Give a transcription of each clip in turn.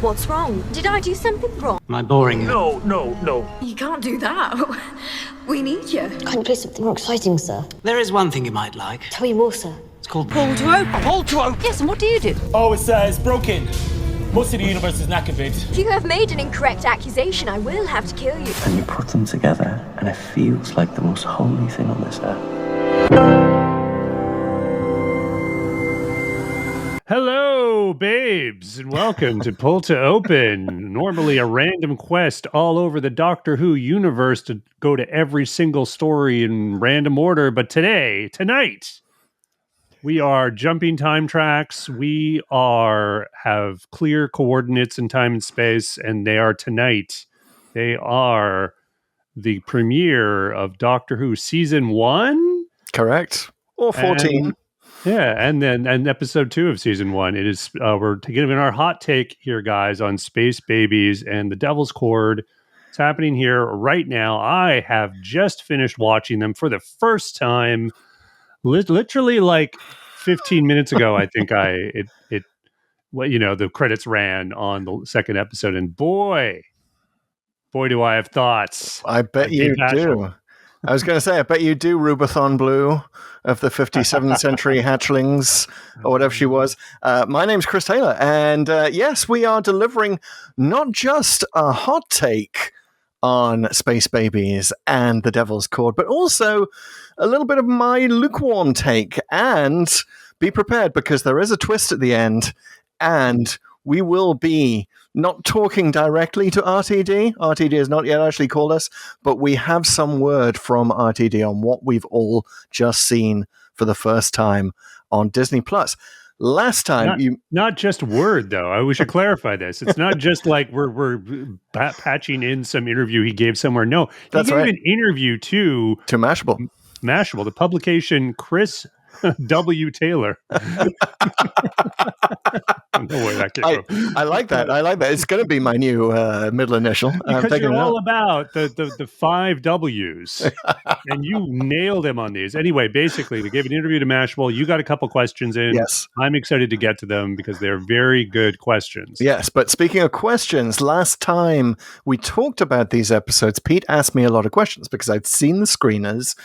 What's wrong? Did I do something wrong? Am I boring you? No. You can't do that. We need you. Can't you play something more exciting, sir? There is one thing you might like. Tell me more, sir. It's called Pull to open. Pull to open. Yes, and what do you do? Oh, it's broken. Most of the universe is knackered, babes. If you have made an incorrect accusation, I will have to kill you. And you put them together, and it feels like the most holy thing on this earth. Hello, babes, and welcome to Pull to Open. Normally a random quest all over the Doctor Who universe to go to every single story in random order. But tonight, we are jumping time tracks. We have clear coordinates in time and space, and they are tonight. They are the premiere of Doctor Who Season 1? Correct. Or 14. And episode 2 of season 1. It is we're giving our hot take here, guys, on Space Babies and the Devil's Chord. It's happening here right now. I have just finished watching them for the first time, literally like 15 minutes ago. I think the credits ran on the second episode, and boy, do I have thoughts. I bet you do. I was going to say, I bet you do, Rubathon Blue of the 57th century hatchlings, or whatever she was. My name's Chris Taylor, and yes, we are delivering not just a hot take on Space Babies and the Devil's Chord, but also a little bit of my lukewarm take. And be prepared, because there is a twist at the end, and we will be not talking directly to RTD. RTD has not yet actually called us, but we have some word from RTD on what we've all just seen for the first time on Disney+. Last time, not just word, though. We should clarify this. It's not just like we're patching in some interview he gave somewhere. No, he gave an interview to Mashable, the publication Chris W. Taylor. I like that. It's going to be my new middle initial. Because you're all about the 5 W's, and you nailed him on these. Anyway, basically, they gave an interview to Mashable. You got a couple questions in. Yes. I'm excited to get to them because they're very good questions. Yes, but speaking of questions, last time we talked about these episodes, Pete asked me a lot of questions because I'd seen the screeners.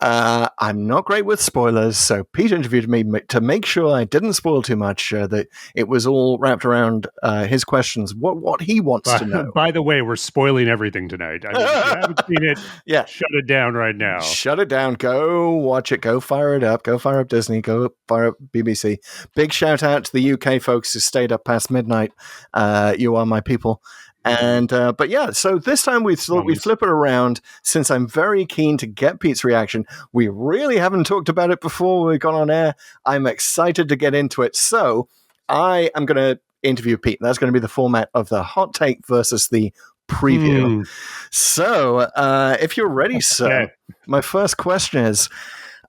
I'm not great with spoilers, so Pete interviewed me to make sure I didn't spoil too much, that it was all wrapped around his questions, what he wants to know. By the way, we're spoiling everything tonight. I mean, if you haven't seen it, shut it down right now. Shut it down. Go watch it. Go fire it up. Go fire up Disney. Go fire up BBC. Big shout out to the UK folks who stayed up past midnight. You are my people. And but yeah, so this time we thought we'd flip it around, since I'm very keen to get Pete's reaction. We really haven't talked about it before we've gone on air. I'm excited to get into it. So I am going to interview Pete. That's going to be the format of the hot take versus the preview. So if you're ready, sir, my first question is,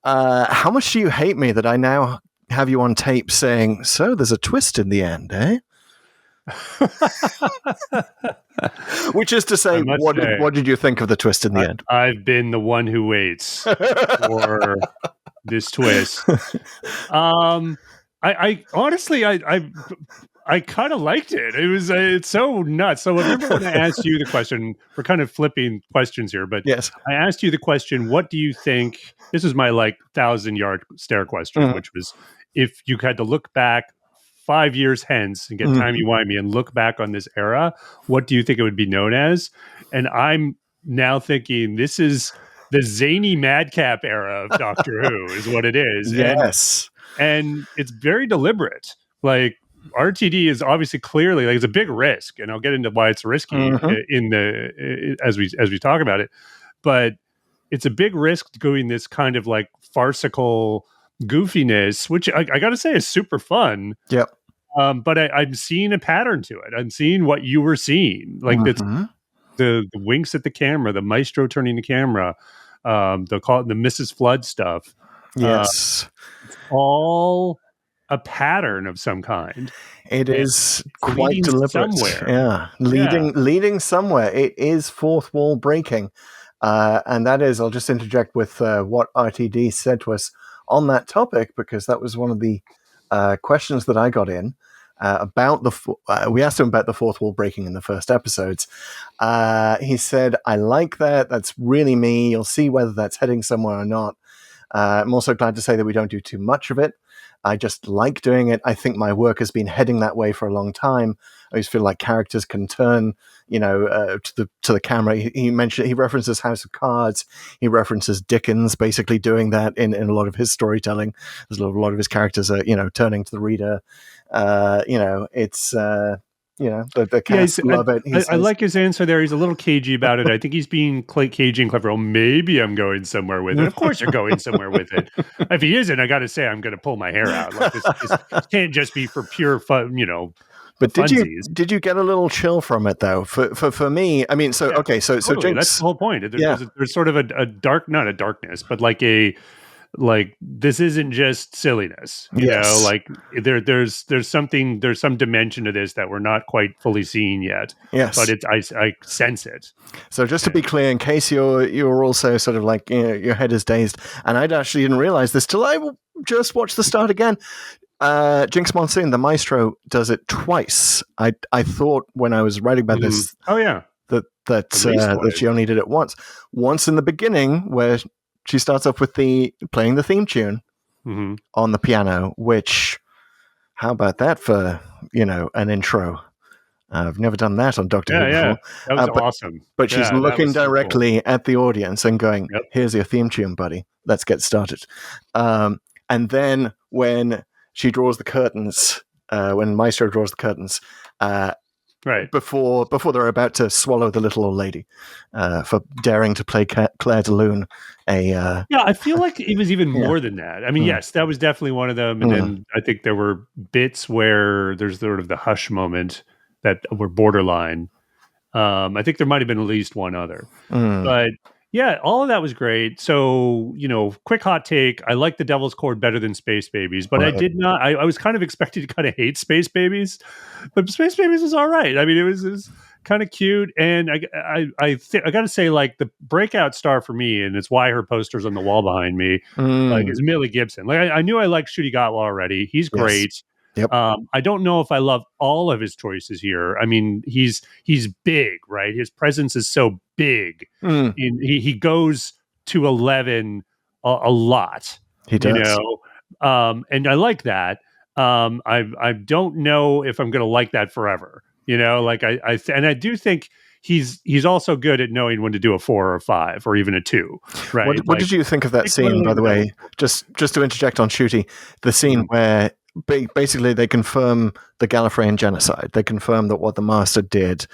how much do you hate me that I now have you on tape saying, so there's a twist in the end, eh? Which is to say, what did you think of the twist in the end? I've been the one who waits for this twist. I honestly, I kind of liked it. It's so nuts. So remember when I asked you the question, we're kind of flipping questions here, but yes, I asked you the question, what do you think? This was my 1,000-yard stare question, which was, if you had to look back 5 years hence and get timey-wimey and look back on this era, what do you think it would be known as? And I'm now thinking this is the zany madcap era of Doctor Who is what it is. Yes. And it's very deliberate. Like, RTD is obviously clearly, it's a big risk, and I'll get into why it's risky as we talk about it. But it's a big risk doing this kind of farcical goofiness, which I gotta say is super fun. Yep. But I'm seeing a pattern to it. I'm seeing what you were seeing, the winks at the camera, the maestro turning the camera, they'll call it the Mrs. Flood stuff. Yes, it's all a pattern of some kind. It is quite deliberate. Somewhere. Yeah, leading somewhere. It is fourth wall breaking, and that is. I'll just interject with what RTD said to us on that topic, because that was one of the questions that I got in. we asked him about the fourth wall breaking in the first episodes. He said, I like that. That's really me. You'll see whether that's heading somewhere or not. I'm also glad to say that we don't do too much of it. I just like doing it. I think my work has been heading that way for a long time. I always feel like characters can turn, to the camera. He references House of Cards. He references Dickens, basically doing that in a lot of his storytelling. There's a lot of his characters are, turning to the reader. It's the cast love it. I like his answer there. He's a little cagey about it. I think he's being cagey and clever. Oh, maybe I'm going somewhere with it. Of course you're going somewhere with it. If he isn't, I got to say I'm going to pull my hair out. Like this can't just be for pure fun, But did you get a little chill from it though? For me, I mean, so Jinx, that's the whole point. There's sort of a dark, not a darkness, but like this isn't just silliness, like there's some dimension to this that we're not quite fully seeing yet. Yes, but I sense it. So just to be clear, in case you're also sort of like your head is dazed, and I actually didn't realize this till I just watched the start again. Jinx Monsoon, the maestro, does it twice. I thought when I was writing about this, that she only did it once. Once in the beginning where she starts off with playing the theme tune on the piano, which, how about that for, an intro? I've never done that on Doctor Who before. That was awesome. But she's looking directly at the audience and going, here's your theme tune, buddy. Let's get started. And then when she draws the curtains, when Maestro draws the curtains, before they're about to swallow the little old lady for daring to play Claire de Lune. I feel like it was even more than that. I mean, yes, that was definitely one of them. And then I think there were bits where there's sort of the hush moment that were borderline. I think there might have been at least one other. But yeah, all of that was great. So, quick hot take. I like the Devil's Chord better than Space Babies, but I did not. I was kind of expecting to kind of hate Space Babies, but Space Babies was all right. I mean, it was kind of cute. And I got to say, like, the breakout star for me, and it's why her poster's on the wall behind me, like, is Millie Gibson. Like, I knew I liked Ncuti Gatwa already. He's great. Yep. I don't know if I love all of his choices here. I mean, he's big, right? His presence is so big. He goes to 11 a lot. He does. And I like that. I don't know if I'm going to like that forever. Like I do think he's also good at knowing when to do a 4 or a 5 or even a 2. Right? What did you think of that scene, by the way? Just to interject on Ncuti, the scene where basically they confirm the Gallifreyan genocide. They confirm that what the Master did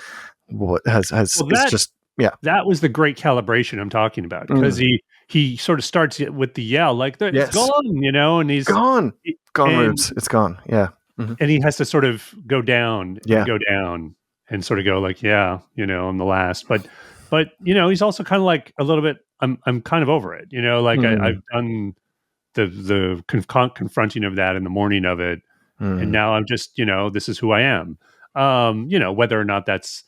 that was the great calibration I'm talking about, because he sort of starts with the yell like it's gone, and he's gone, Rubes, it's gone, and he has to sort of go down, and sort of go like, I'm the last, but he's also kind of like a little bit. I'm kind of over it, like I've done the confronting of that in the morning of it, and now I'm just this is who I am. Whether or not that's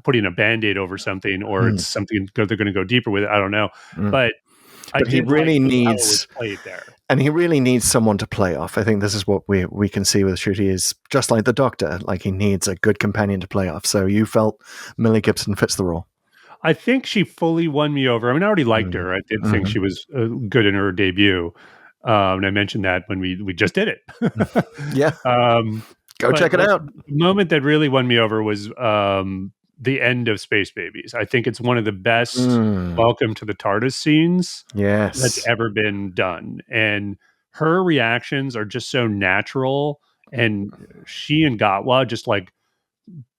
putting a Band-Aid over something, or it's something they're going to go deeper with it, I don't know. But he really needs played there. And he really needs someone to play off. I think this is what we can see with Ncuti, is just like the Doctor, like he needs a good companion to play off. So you felt Millie Gibson fits the role. I think she fully won me over. I mean, I already liked her. I did think she was good in her debut. And I mentioned that when we just did it. Go check it out. The moment that really won me over was the end of Space Babies. I think it's one of the best welcome to the TARDIS scenes that's ever been done. And her reactions are just so natural. And she and Gatwa just like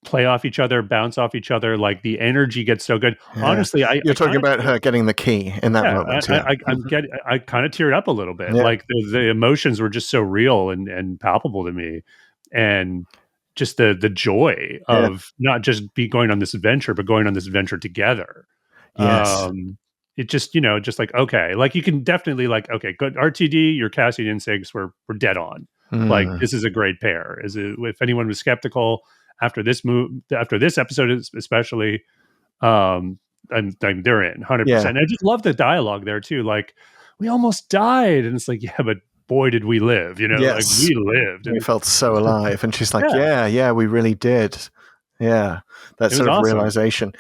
play off each other, bounce off each other. Like the energy gets so good. Honestly, you're talking about her getting the key in that moment. I kind of teared up a little bit. Like the emotions were just so real and palpable to me. And just the joy of not just going on this adventure, but going on this adventure together. It just, just like, okay, like you can definitely like, okay, good RTD, your Cassian instincts were dead on. Like, this is a great pair. If anyone was skeptical after this episode, especially, they're in 100%. I just love the dialogue there too. Like, we almost died. And it's like, yeah, but boy, did we live, like Yes. we lived. We And felt so alive. And she's like, Yeah. yeah, we really did. Yeah, that It sort was of awesome. realization.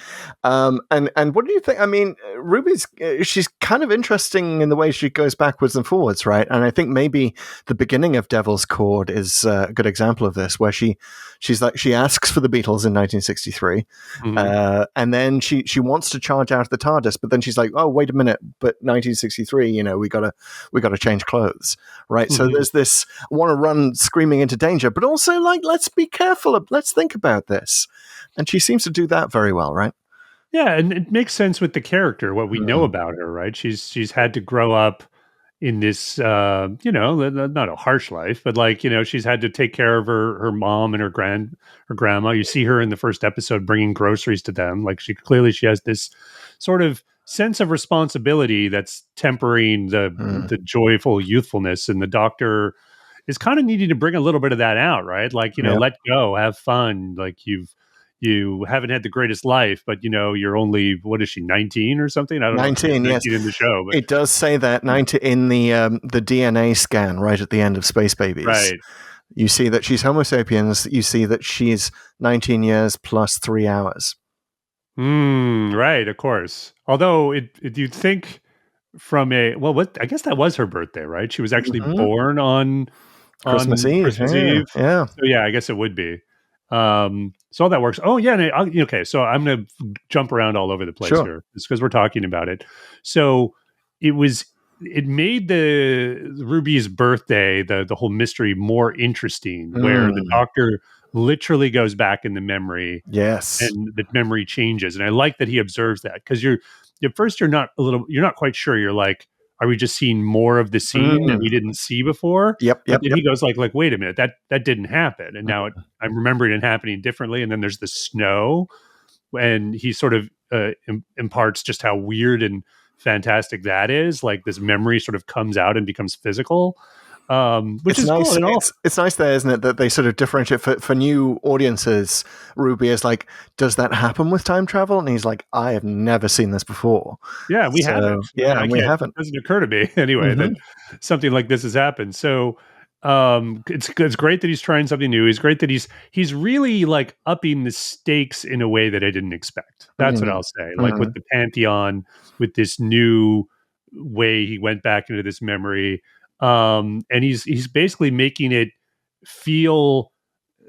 And what do you think? I mean, Ruby's she's kind of interesting in the way she goes backwards and forwards, right? And I think maybe the beginning of Devil's Chord is a good example of this, where she asks for the Beatles in 1963, and then she wants to charge out of the TARDIS, but then she's like, oh, wait a minute, but 1963, we gotta change clothes, right? So there's this want to run screaming into danger, but also like, let's be careful, let's think about this. And she seems to do that very well, right? Yeah, and it makes sense with the character, what we know about her, right? She's had to grow up in this, not a harsh life, but like, she's had to take care of her mom and her grandma. You see her in the first episode bringing groceries to them. Like she has this sort of sense of responsibility that's tempering the joyful youthfulness, and the doctor is kind of needing to bring a little bit of that out, right? Like, let go, have fun. Like you haven't had the greatest life, but you're only, what is she, 19 or something? I don't know. 19, yes. 19 in the show, but it does say that 19 in the DNA scan right at the end of Space Babies. right. You see that she's Homo sapiens. You see that she's 19 years plus 3 hours. Right, of course. Although you'd think from I guess that was her birthday, right? She was actually born on Christmas Eve. Christmas Yeah. Eve. Yeah. So yeah, I guess it would be. So all that works. Oh yeah. Okay. So I'm going to jump around all over the place here just because we're talking about it. So it made the Ruby's birthday, the whole mystery more interesting, where the doctor literally goes back in the memory. Yes. And the memory changes. And I like that he observes that, because at first you're not quite sure. You're like, are we just seeing more of the scene that we didn't see before? Yep. But then he goes like, wait a minute, that didn't happen. And now I'm remembering it happening differently. And then there's the snow, and he sort of imparts just how weird and fantastic that is. Like this memory sort of comes out and becomes physical. Which is nice. cool. It's nice there, isn't it, that they sort of differentiate for new audiences. Ruby is like, does that happen with time travel? And he's like, I have never seen this before. Yeah, we haven't. Yeah, we haven't. It doesn't occur to me anyway that something like this has happened. So it's great that he's trying something new. It's great that he's really like upping the stakes in a way that I didn't expect. That's what I'll say. Like with the Pantheon, with this new way he went back into this memory. And he's basically making it feel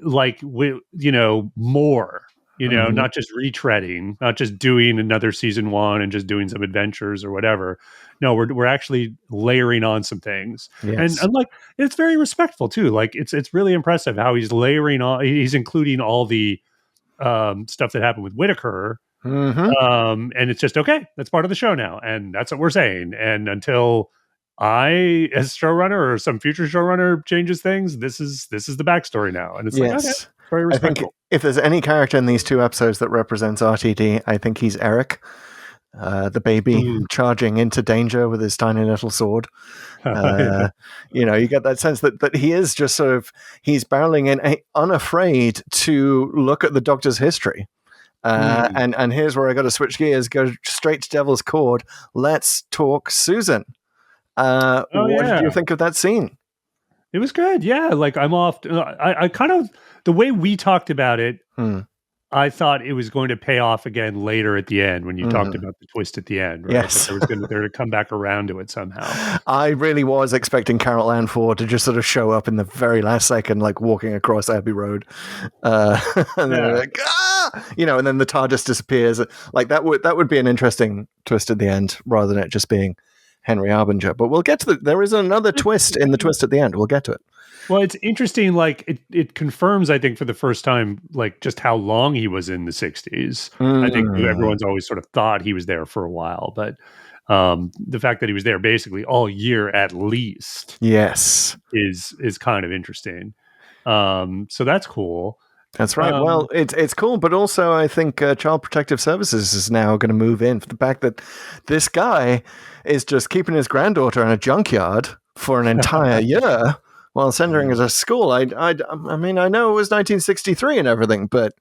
like more, not just retreading, not just doing another season 1 and just doing some adventures or whatever. No, we're actually layering on some things. Yes. And like, it's very respectful too. Like it's really impressive how he's layering on, he's including all the stuff that happened with Whittaker. And it's just, okay, that's part of the show now. And that's what we're saying. And until I, as showrunner or some future showrunner, changes things, this is the backstory now. And it's like, okay, very respectful. I think if there's any character in these 2 episodes that represents RTD, I think he's Eric, the baby charging into danger with his tiny little sword. You get that sense that he is just sort of, he's barreling in, unafraid to look at the Doctor's history. And here's where I got to switch gears, go straight to Devil's Chord. Let's talk Susan. What did you think of that scene? It was good. Yeah. Like I'm off. I kind of, the way we talked about it, I thought it was going to pay off again later at the end when you talked about the twist at the end. Right? Yes. That they were to come back around to it somehow. I really was expecting Carol Ann Ford to just sort of show up in the very last second, like walking across Abbey Road. And then like, and then the TARDIS disappears. Like that would be an interesting twist at the end, rather than it just being Henry Arbinger. But we'll get to there is another twist in the twist at the end. We'll get to it. Well, it's interesting. Like it confirms, I think, for the first time, like just how long he was in the 60s. I think everyone's always sort of thought he was there for a while, but the fact that he was there basically all year at least, yes, is kind of interesting. So that's cool. That's right. Well, it's cool, but also I think Child Protective Services is now going to move in for the fact that this guy is just keeping his granddaughter in a junkyard for an entire year while sending her to school. I mean, I know it was 1963 and everything, but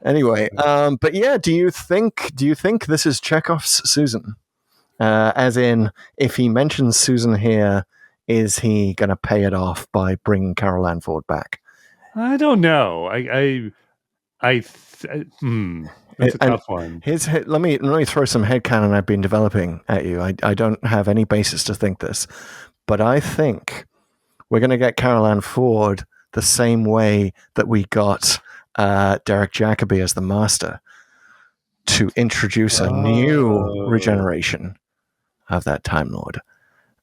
anyway. But yeah, do you think this is Chekhov's Susan? As in, if he mentions Susan here is he going to pay it off by bringing Carol Ann Ford back? I don't know. That's a And tough one. let me throw some headcanon I've been developing at you. I don't have any basis to think this, but I think we're going to get Carol Ann Ford the same way that we got Derek Jacobi as the Master, to introduce a new regeneration of that Time Lord.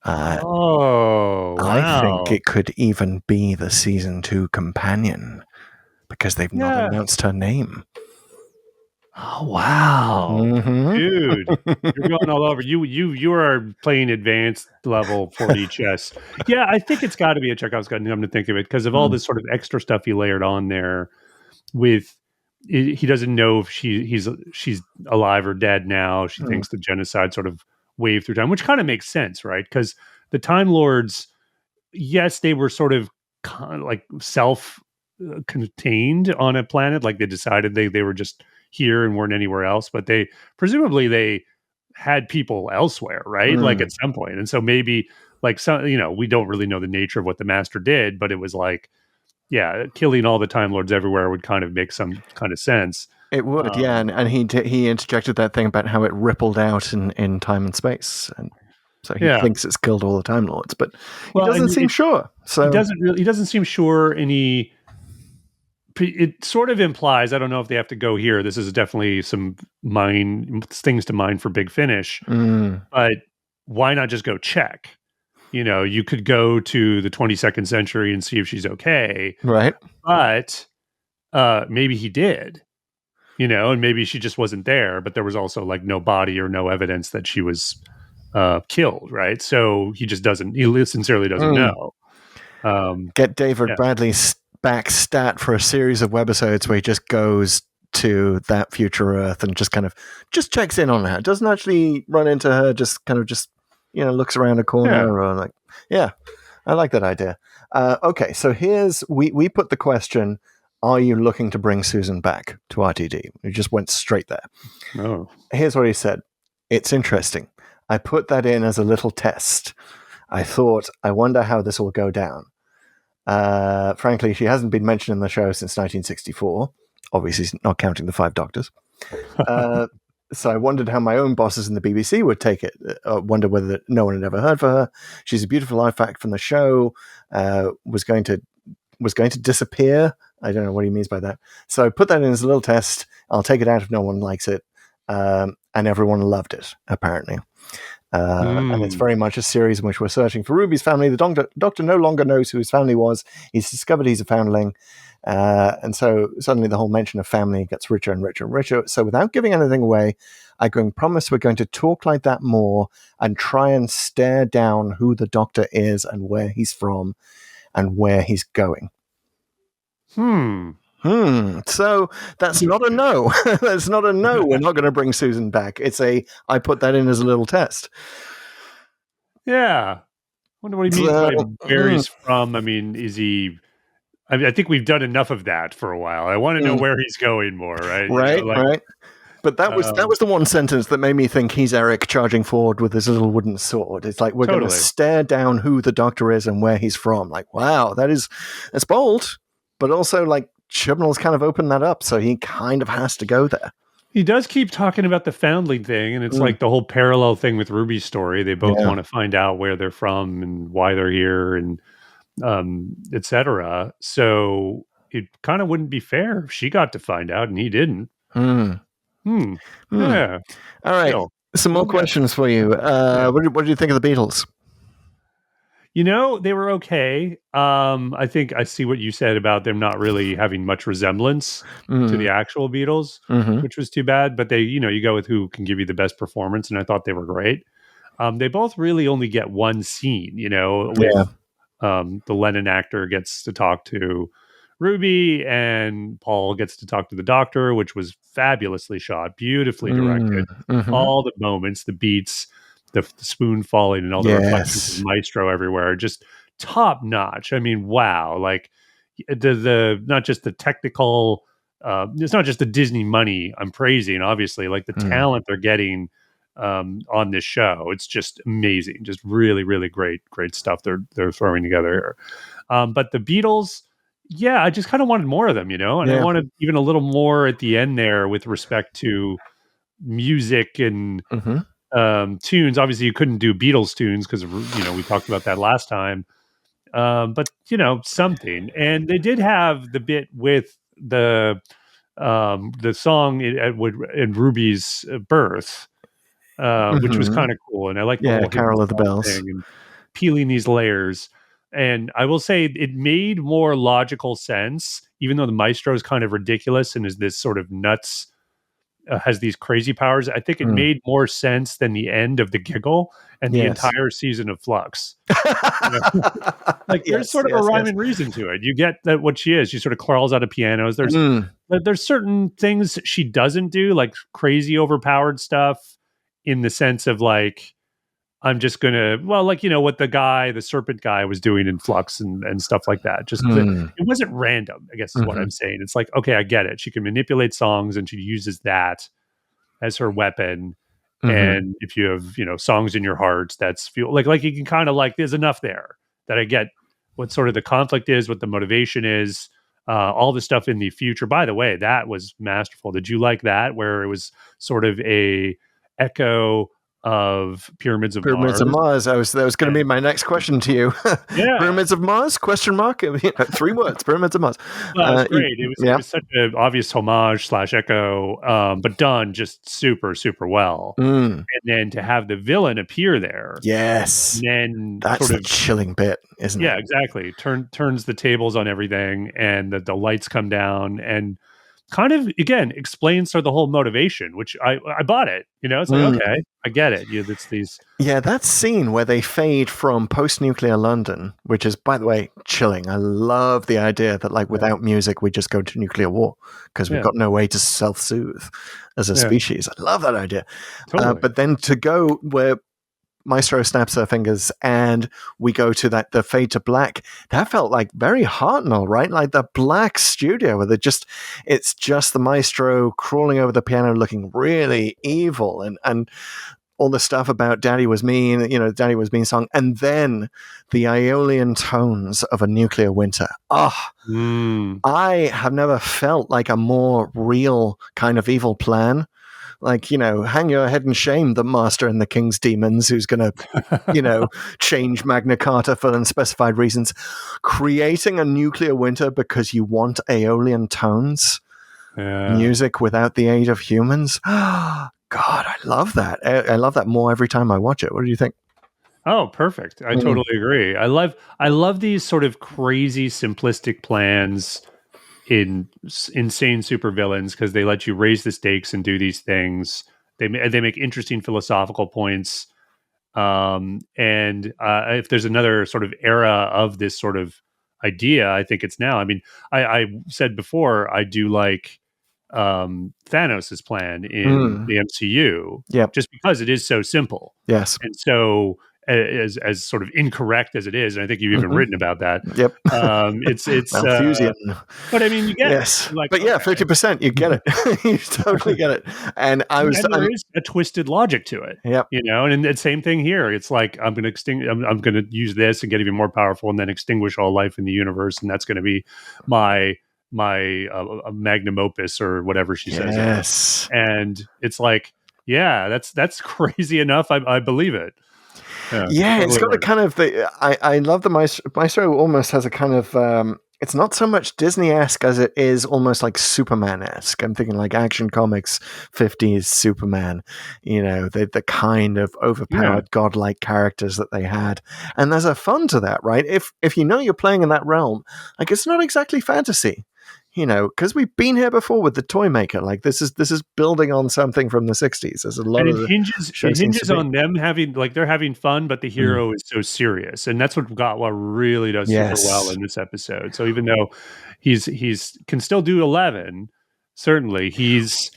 Wow. I think it could even be the season 2 companion, because they've not announced her name. Oh wow, dude, you're going all over. You are playing advanced level 4D chess. Yeah, I think it's got to be a Chekhov's gun. Come to think of it, because of all this sort of extra stuff he layered on there. With he doesn't know if she's alive or dead now. She thinks the genocide sort of waved through time, which kind of makes sense, right? Because the Time Lords, yes, they were sort of like self-contained on a planet. Like they decided they were just here and weren't anywhere else, but they presumably they had people elsewhere, right? Like at some point. And so maybe like some, we don't really know the nature of what the Master did, but it was like, yeah, killing all the Time Lords everywhere would kind of make some kind of sense. It would, yeah, and he interjected that thing about how it rippled out in time and space, and so he thinks it's killed all the Time Lords, but he doesn't seem sure. So he doesn't seem sure, and it sort of implies, I don't know if they have to go here. This is definitely some things to mine for Big Finish, but why not just go check? You could go to the 22nd century and see if she's okay. Right. But maybe he did, and maybe she just wasn't there, but there was also like no body or no evidence that she was killed. Right. So he sincerely doesn't know. Get David Bradley's back stat for a series of webisodes where he just goes to that future Earth and just checks in on her. Doesn't actually run into her, just looks around a corner or like, I like that idea. Okay, so we put the question, are you looking to bring Susan back to RTD? We just went straight there. Oh. Here's what he said. It's interesting. I put that in as a little test. I thought, I wonder how this will go down. Frankly, she hasn't been mentioned in the show since 1964. Obviously, not counting the 5 Doctors. So I wondered how my own bosses in the BBC would take it. Wonder whether no one had ever heard for her. She's a beautiful artifact from the show. Was going to disappear. I don't know what he means by that. So I put that in as a little test. I'll take it out if no one likes it. And everyone loved it, apparently. And it's very much a series in which we're searching for Ruby's family. The doctor no longer knows who his family was. He's discovered he's a foundling. And so suddenly the whole mention of family gets richer and richer and richer. So without giving anything away, I can promise we're going to talk like that more and try and stare down who the doctor is and where he's from and where he's going. So that's not a no. That's not a no. We're not going to bring Susan back. I put that in as a little test. Yeah. I wonder what he means by where he's from. I mean, is he... I think we've done enough of that for a while. I want to know where he's going more, right? Right. But that was the one sentence that made me think he's Eric charging forward with his little wooden sword. It's like, we're going to stare down who the doctor is and where he's from. Like, wow, that's bold. But also, like, Chibnall's kind of opened that up, so he kind of has to go there. He does keep talking about the foundling thing, and it's like the whole parallel thing with Ruby's story. They both want to find out where they're from and why they're here and etc. So it kind of wouldn't be fair if she got to find out and he didn't. Yeah. All right. Some more questions for you. What do you think of the Beatles? They were okay. I think I see what you said about them not really having much resemblance to the actual Beatles, which was too bad. But they, you go with who can give you the best performance, and I thought they were great. They both really only get one scene, with the Lennon actor gets to talk to Ruby and Paul gets to talk to the doctor, which was fabulously shot, beautifully directed. All the moments, the beats, the spoon falling and all the reflections of Maestro everywhere, just top notch. I mean, wow. Like the not just the technical, it's not just the Disney money I'm praising, obviously, like the talent they're getting on this show. It's just amazing, just really, really great stuff they're throwing together here. But the Beatles, yeah, I just kind of wanted more of them, and I wanted even a little more at the end there with respect to music and tunes. Obviously, you couldn't do Beatles tunes because we talked about that last time. But something, and they did have the bit with the song in Ruby's birth, which was kind of cool, and I like the whole Carol of the Bells thing and peeling these layers. And I will say it made more logical sense, even though the maestro is kind of ridiculous and is this sort of nuts, has these crazy powers. I think it made more sense than the end of the Giggle and the entire season of Flux. There's sort of a rhyme and reason to it. You get that what she is. She sort of crawls out of pianos. There's certain things she doesn't do, like crazy overpowered stuff, in the sense of like, I'm just gonna, what the serpent guy was doing in Flux and stuff like that. Just it wasn't random, I guess is what I'm saying. It's like, okay, I get it. She can manipulate songs and she uses that as her weapon. And if you have, songs in your heart, that's feel like you can kind of there's enough there that I get what sort of the conflict is, what the motivation is, all the stuff in the future. By the way, that was masterful. Did you like that? Where it was sort of a echo of Pyramids of Mars. That was going to be my next question to you. Pyramids of Mars? Question mark? 3 words. Pyramids of Mars. Well, it was great. It was such an obvious homage / echo, but done just super, super well. And then to have the villain appear there. Yes. And then that's the chilling bit, isn't it? Yeah, exactly. Turns the tables on everything, and the lights come down, and kind of, again, explains sort of the whole motivation, which I bought it. It's like, okay, I get it. It's these. Yeah, that scene where they fade from post-nuclear London, which is, by the way, chilling. I love the idea that, without music, we just go to nuclear war because we've got no way to self-soothe as a species. I love that idea. Totally. But then to go where Maestro snaps her fingers and we go to the fade to black, that felt like very Hartnell, right? Like the black studio where it's just the Maestro crawling over the piano looking really evil and all the stuff about Daddy Was Mean, Daddy Was Mean song, and then the Aeolian tones of A Nuclear Winter. I have never felt like a more real kind of evil plan. Hang your head in shame, the master and the king's demons, who's going to, change Magna Carta for unspecified reasons. Creating a nuclear winter because you want Aeolian tones, music without the aid of humans. God, I love that. I love that more every time I watch it. What do you think? Oh, perfect. I totally agree. I love these sort of crazy, simplistic plans in insane supervillains because they let you raise the stakes and do these things. They make interesting philosophical points. And if there's another sort of era of this sort of idea, I think it's now. I mean, I said before, I do like Thanos' plan in the MCU, just because it is so simple. Yes. And so as sort of incorrect as it is, and I think you've even written about that. Yep. It's Malthusian. But I mean, you get it. But 50%, you get it. You totally get it. And there is a twisted logic to it. Yep. And the same thing here. It's like I'm going to use this and get even more powerful, and then extinguish all life in the universe, and that's going to be my magnum opus or whatever she says. Yes. And it's like, that's crazy enough. I believe it. Yeah, it's got a kind of I love the Maestro almost has a kind of it's not so much Disney-esque as it is almost like Superman-esque. I'm thinking like Action Comics 50s Superman, the kind of overpowered godlike characters that they had. And there's a fun to that, right? If you're playing in that realm, like it's not exactly fantasy. Because we've been here before with the toy maker. Like this is building on something from the 60s. There's a lot of it hinges on them having they're having fun, but the hero is so serious, and that's what really does super well in this episode. So even though he's can still do 11, certainly he's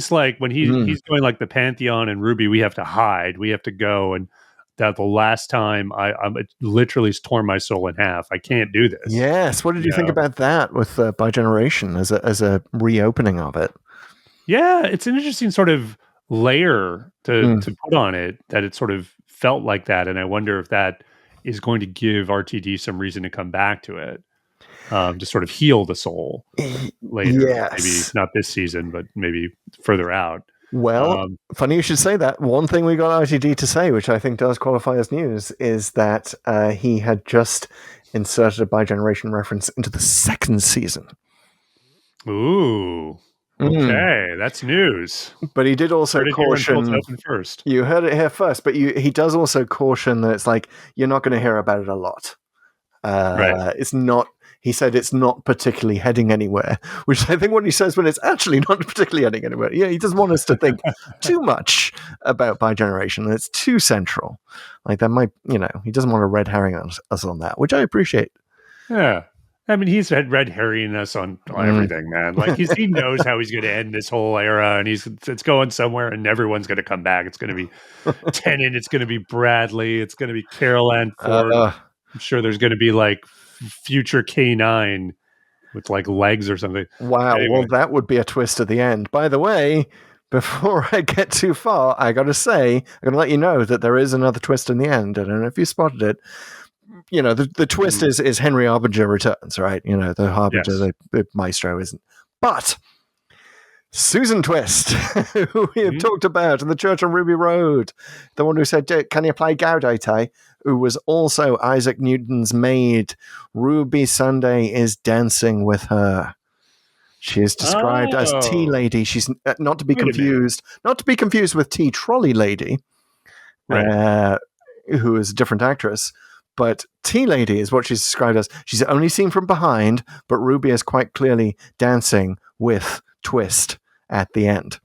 like when he's going like the Pantheon and Ruby, we have to hide, we have to go and. That the last time it literally torn my soul in half. I can't do this. Yes. What did you think about that with By Generation as a reopening of it? Yeah, it's an interesting sort of layer to put on it that it sort of felt like that. And I wonder if that is going to give RTD some reason to come back to it, to sort of heal the soul later. Yes. Maybe not this season, but maybe further out. Well, funny you should say that. One thing we got RTD to say, which I think does qualify as news, is that he had just inserted a bi-generation reference into the second season. Ooh. Okay, that's news. But he did also caution. First. You heard it here first, but he does also caution that it's like you're not going to hear about it a lot. Right. It's not. He said it's not particularly heading anywhere, which I think what he says when it's actually not particularly heading anywhere. Yeah, he doesn't want us to think too much about bi-generation. It's too central. Like that might, he doesn't want to red herring us on that, which I appreciate. Yeah. I mean, he's had red herring us on everything, man. Like he knows how he's going to end this whole era, and it's going somewhere, and everyone's going to come back. It's going to be Tennant, it's going to be Bradley, it's going to be Carol Ann Ford. I'm sure there's going to be like future K9 with like legs or something. Wow, anyway. Well, that would be a twist at the end. By the way, before I get too far, I got to say, I'm going to let you know that there is another twist in the end. I don't know if you spotted it. The twist is Henry Harbinger returns, right? The Harbinger, the maestro isn't. But Susan Twist, who we have talked about in the Church on Ruby Road, the one who said, "Can you play Gaudete?" who was also Isaac Newton's maid. Ruby Sunday is dancing with her. She is described as Tea Lady. She's not to be confused with Tea Trolley Lady, right. Who is a different actress. But Tea Lady is what she's described as. She's only seen from behind, but Ruby is quite clearly dancing with Twist at the end.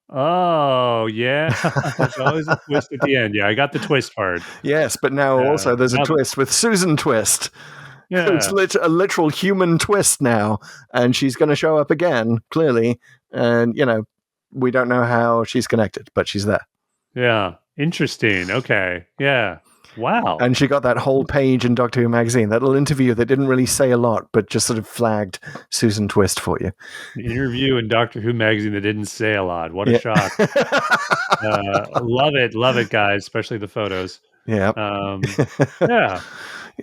Oh, yeah. There's always a twist at the end. Yeah, I got the twist part. Yes, but now also there's a twist with Susan Twist. Yeah. It's a literal human twist now, and she's going to show up again, clearly. And, we don't know how she's connected, but she's there. Yeah. Interesting. Okay. Yeah. Wow. And she got that whole page in Doctor Who magazine, that little interview that didn't really say a lot, but just sort of flagged Susan Twist for you. An interview in Doctor Who magazine that didn't say a lot. What a shock. Love it, guys, especially the photos. Yeah. Yeah.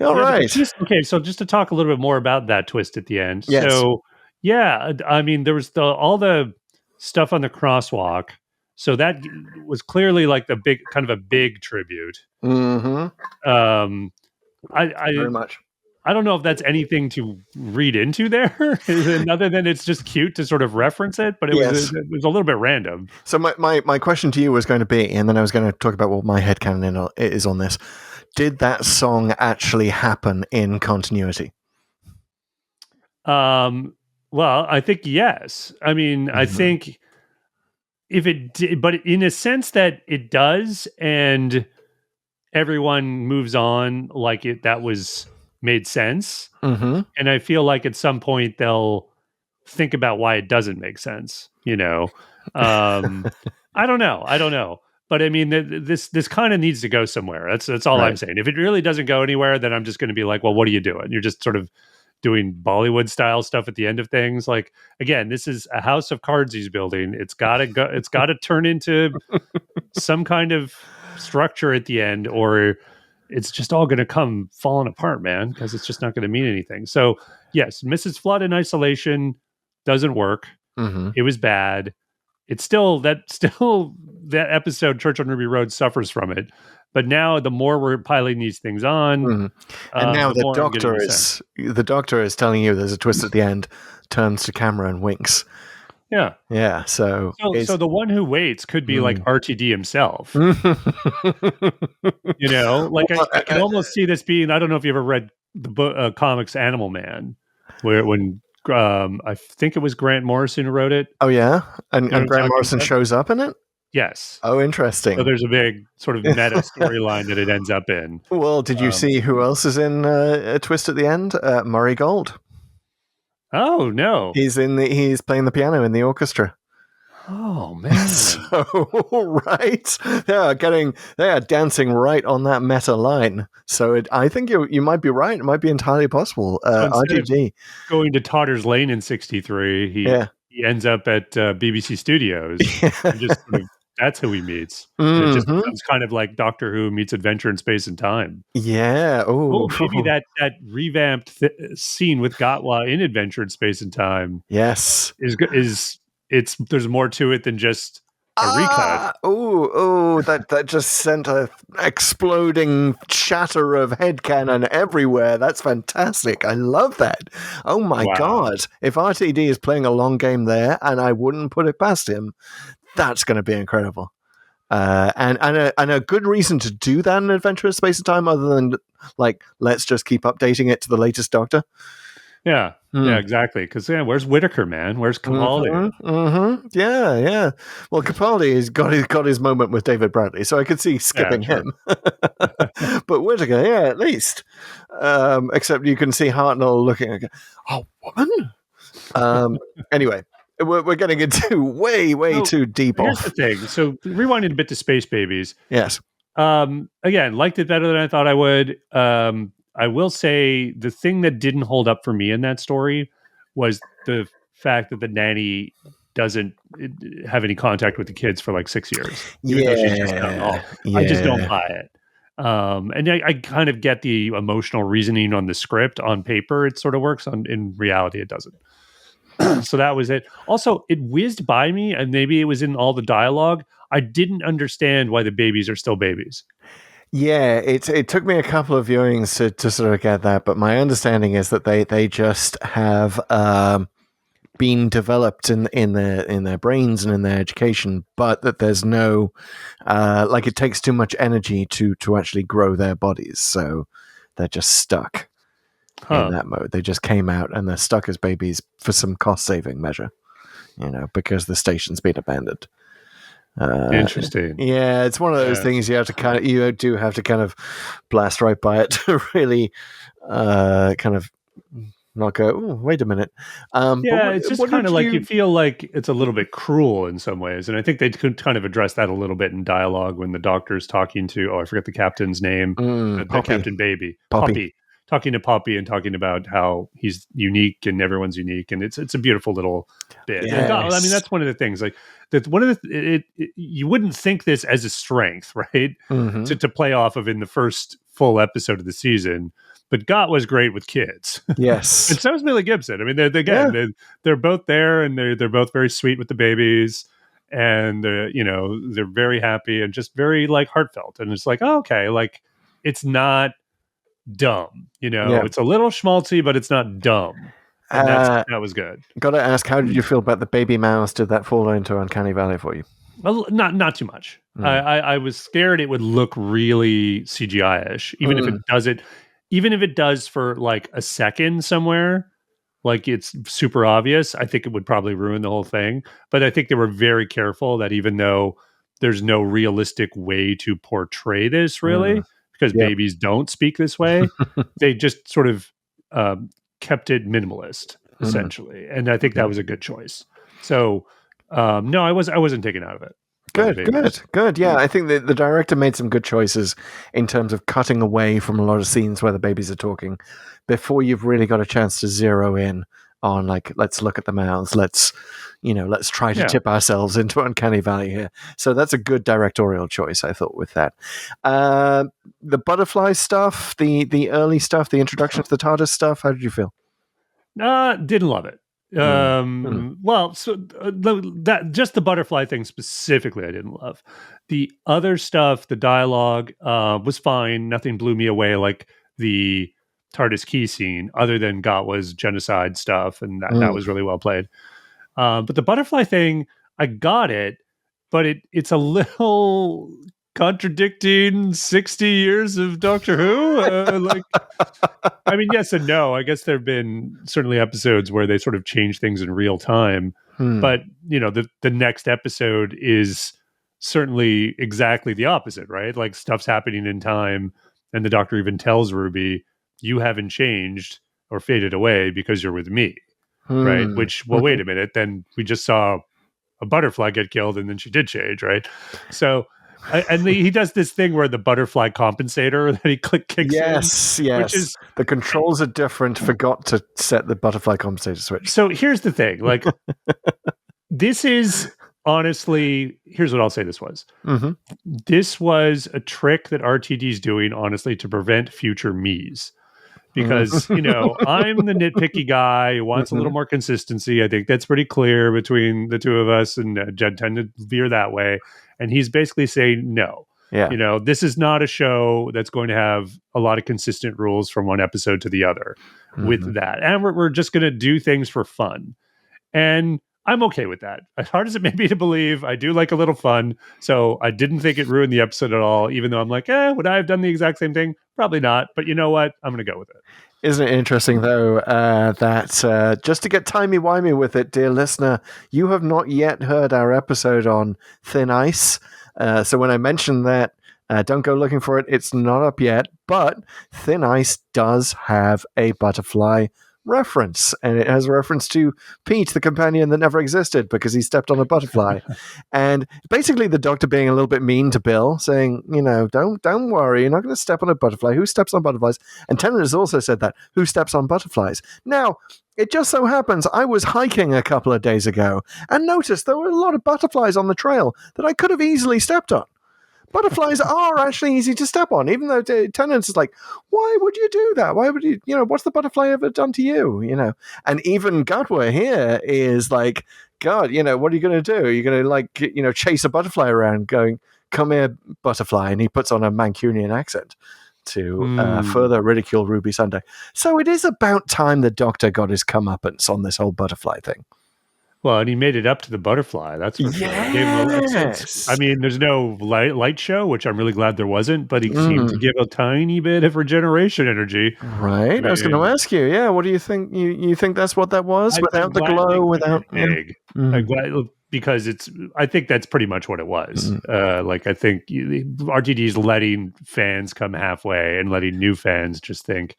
All right. Okay, so just to talk a little bit more about that twist at the end. Yes. So, yeah, I mean, there was all the stuff on the crosswalk. So that was clearly like the kind of a big tribute. Mm-hmm. Very much. I don't know if that's anything to read into there, other than it's just cute to sort of reference it, but it was a little bit random. So my question to you was going to be, and then I was going to talk about what my headcanon is on this. Did that song actually happen in continuity? Well, I think yes. I mean, I think if it did, but in a sense that it does, and everyone moves on like that was made sense. Mm-hmm. And I feel like at some point they'll think about why it doesn't make sense. I don't know. But I mean, this kind of needs to go somewhere. That's all I'm saying. If it really doesn't go anywhere, then I'm just going to be like, well, what are you doing? You're just sort of doing Bollywood style stuff at the end of things. Like, again, this is a house of cards he's building. It's got to go. It's got to turn into some kind of structure at the end, or it's just all going to come falling apart, man, because it's just not going to mean anything. So, yes, Mrs. Flood in isolation doesn't work. Mm-hmm. It was bad. It's still that episode, Church on Ruby Road, suffers from it. But now the more we're piling these things on, and now the doctor is telling you there's a twist at the end, turns to camera and winks. Yeah. So the one who waits could be like RTD himself. I can almost see this being. I don't know if you ever read the book, comics Animal Man, when I think it was Grant Morrison who wrote it. Oh yeah, and Grant Morrison shows up in it. Yes. Oh, interesting. So there's a big sort of meta storyline that it ends up in. Well, did you see who else is in a twist at the end? Murray Gold. Oh no, he's playing the piano in the orchestra. Oh man! So right, they are dancing right on that meta line. So I think you might be right. It might be entirely possible. RTD going to Totter's Lane in '63. he ends up at BBC Studios. And just sort of, that's who he meets. And it just becomes kind of like Doctor Who meets Adventure in Space and Time. Yeah. Oh, Oh, maybe that revamped scene with Gatwa in Adventure in Space and Time yes. is there's more to it than just a recut. That just sent a exploding shatter of headcanon everywhere. That's fantastic. I love that. Oh my Wow. God. If RTD is playing a long game there, and I wouldn't put it past him, that's going to be incredible. And a good reason to do that in Adventure in Space and Time, other than like, let's just keep updating it to the latest Doctor. Yeah. Yeah, exactly. Because where's Whittaker, man? Where's Capaldi? Yeah. Well, Capaldi has got his moment with David Bradley, so I could see skipping him. But Whittaker, yeah, at least. Except you can see Hartnell looking like, oh, woman. Anyway, we're getting into way too deep here's off. the thing. So rewinding a bit to Space Babies. Yes. Again, liked it better than I thought I would. I will say the thing that didn't hold up for me in that story was the fact that the nanny doesn't have any contact with the kids for like 6 years, even though she's just done all. Yeah. I just don't buy it. And I kind of get the emotional reasoning on the script. On paper, it sort of works. In reality, it doesn't. So that was it. Also, it whizzed by me, and maybe it was in all the dialogue. I didn't understand why the babies are still babies. Yeah, it took me a couple of viewings to sort of get that, but my understanding is that they just have been developed in their brains and in their education, but that there's no like it takes too much energy to actually grow their bodies, so they're just stuck in that mode. They just came out and they're stuck as babies for some cost saving measure, because the station's been abandoned. Interesting. Yeah, it's one of those things you do have to kind of blast right by it to really kind of not go, oh, wait a minute. It's just kind of like you feel like it's a little bit cruel in some ways. And I think they could kind of address that a little bit in dialogue when the doctor's talking to, I forget the captain's name, the Captain Baby. Poppy. Talking to Poppy and talking about how he's unique and everyone's unique, and it's a beautiful little bit. Yes. I mean, that's one of the things. Like that, one of the you wouldn't think this as a strength, right? To play off of in the first full episode of the season, but Gott was great with kids. Yes, and so was Millie Gibson. I mean, they're both there, and they're both very sweet with the babies, and they're very happy and just very like heartfelt. And it's like, oh, okay, like it's not dumb, it's a little schmaltzy, but it's not dumb. And that was good. Gotta ask, how did you feel about the baby mouse? Did that fall into Uncanny Valley for you? Well, not too much. I was scared it would look really CGI-ish, even if it does for like a second somewhere, like it's super obvious. I think it would probably ruin the whole thing. But I think they were very careful that even though there's no realistic way to portray this really, because babies don't speak this way, they just sort of kept it minimalist, essentially. And I think that was a good choice. So, no, I wasn't taken out of it. Good. Yeah, I think the director made some good choices in terms of cutting away from a lot of scenes where the babies are talking before you've really got a chance to zero in on, like, let's look at the mouths. Let's try to tip ourselves into Uncanny Valley here. So that's a good directorial choice, I thought, with that. The butterfly stuff, the early stuff, the introduction to the TARDIS stuff, how did you feel? Didn't love it. Well, so that just the butterfly thing specifically, I didn't love. The other stuff, the dialogue was fine. Nothing blew me away like the TARDIS key scene, other than Gatwa's genocide stuff, and that was really well played. But the butterfly thing, I got it, but it's a little contradicting 60 years of Doctor Who. I mean, yes and no. I guess there have been certainly episodes where they sort of change things in real time. But, the next episode is certainly exactly the opposite, right? Like stuff's happening in time, and the Doctor even tells Ruby, you haven't changed or faded away because you're with me. Right. Which, well, wait a minute. Then we just saw a butterfly get killed and then she did change. Right. So He does this thing where the butterfly compensator that he kicks in. Yes. Which is, the controls are different. Forgot to set the butterfly compensator switch. So here's the thing. Like, this is honestly, here's what I'll say this was. Mm-hmm. This was a trick that RTD's doing, honestly, to prevent future me's. Because, I'm the nitpicky guy who wants a little more consistency. I think that's pretty clear between the two of us, and Jed tend to veer that way. And he's basically saying, no. Yeah. This is not a show that's going to have a lot of consistent rules from one episode to the other with that. And we're just going to do things for fun. And I'm okay with that. As hard as it may be to believe, I do like a little fun. So I didn't think it ruined the episode at all, even though I'm like, would I have done the exact same thing? Probably not. But you know what? I'm going to go with it. Isn't it interesting, though, that just to get timey-wimey with it, dear listener, you have not yet heard our episode on Thin Ice. So when I mentioned that, don't go looking for it. It's not up yet. But Thin Ice does have a butterfly reference, and it has a reference to Pete, the companion that never existed because he stepped on a butterfly. And basically the Doctor being a little bit mean to Bill, saying, don't worry, you're not going to step on a butterfly. Who steps on butterflies? And Tennant has also said that. Who steps on butterflies? Now, it just so happens I was hiking a couple of days ago and noticed there were a lot of butterflies on the trail that I could have easily stepped on. Butterflies are actually easy to step on, even though Tennant is like, why would you do that? Why would you, what's the butterfly ever done to you? And even Gatwa here is like, God, what are you going to do? You're going to chase a butterfly around going, come here, butterfly. And he puts on a Mancunian accent to further ridicule Ruby Sunday. So it is about time the Doctor got his comeuppance on this whole butterfly thing. Well, and he made it up to the butterfly. That's for sure. I mean, there's no light show, which I'm really glad there wasn't, but he seemed to give a tiny bit of regeneration energy. Right. I was going to ask you, what do you think? You think that's what that was? Without the glow, without... Egg. I'm glad, because I think that's pretty much what it was. I think RTD's letting fans come halfway and letting new fans just think,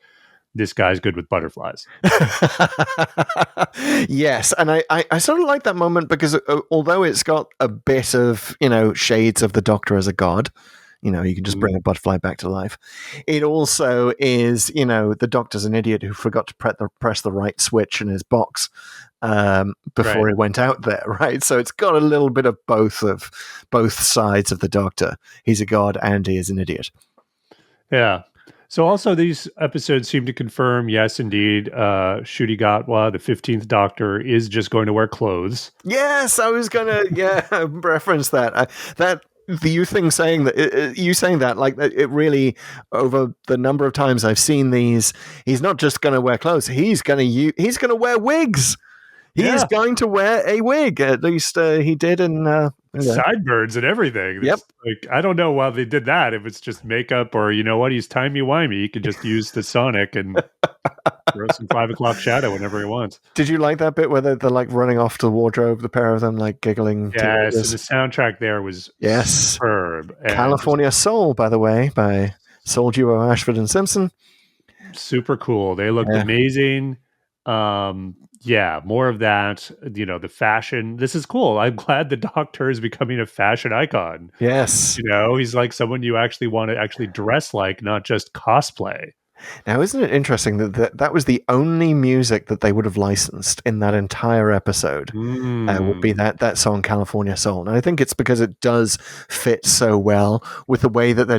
this guy's good with butterflies. Yes, and I sort of like that moment because although it's got a bit of, shades of the Doctor as a god, you can just bring a butterfly back to life. It also is, the Doctor's an idiot who forgot to press the right switch in his box before he went out there, right? So it's got a little bit of both sides of the Doctor. He's a god and he is an idiot. Yeah. So also these episodes seem to confirm, yes, indeed, Ncuti Gatwa, the 15th Doctor, is just going to wear clothes. Yes, I was going to reference that. You saying that, like, it really, over the number of times I've seen these, he's not just going to wear clothes. He's going to wear wigs. He's going to wear a wig. At least he did in sideburns and everything. Yep. Like, I don't know why they did that. If it's just makeup or he's timey-wimey, he could just use the Sonic and throw some 5 o'clock shadow whenever he wants. Did you like that bit where they're like running off to the wardrobe, the pair of them, like giggling? Yes, the soundtrack there was superb. California Soul, by the way, by soul duo Ashford and Simpson. Super cool. They looked amazing. More of that. The fashion. This is cool. I'm glad the Doctor is becoming a fashion icon. Yes. He's like someone you actually want to actually dress like, not just cosplay. Now, isn't it interesting that was the only music that they would have licensed in that entire episode? Would be that song California Soul. And I think it's because it does fit so well with the way that they're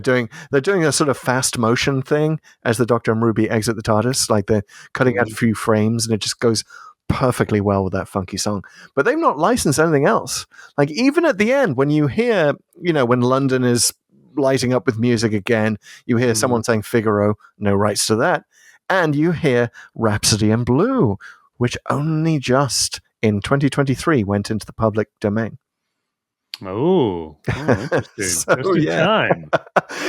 doing a sort of fast motion thing as the Doctor and Ruby exit the TARDIS, like they're cutting out a few frames and it just goes perfectly well with that funky song. But they've not licensed anything else. Like, even at the end, when you hear, when London is lighting up with music again, you hear someone saying Figaro, no rights to that, and you hear Rhapsody in Blue, which only just in 2023 went into the public domain. Oh, interesting. So, just in time.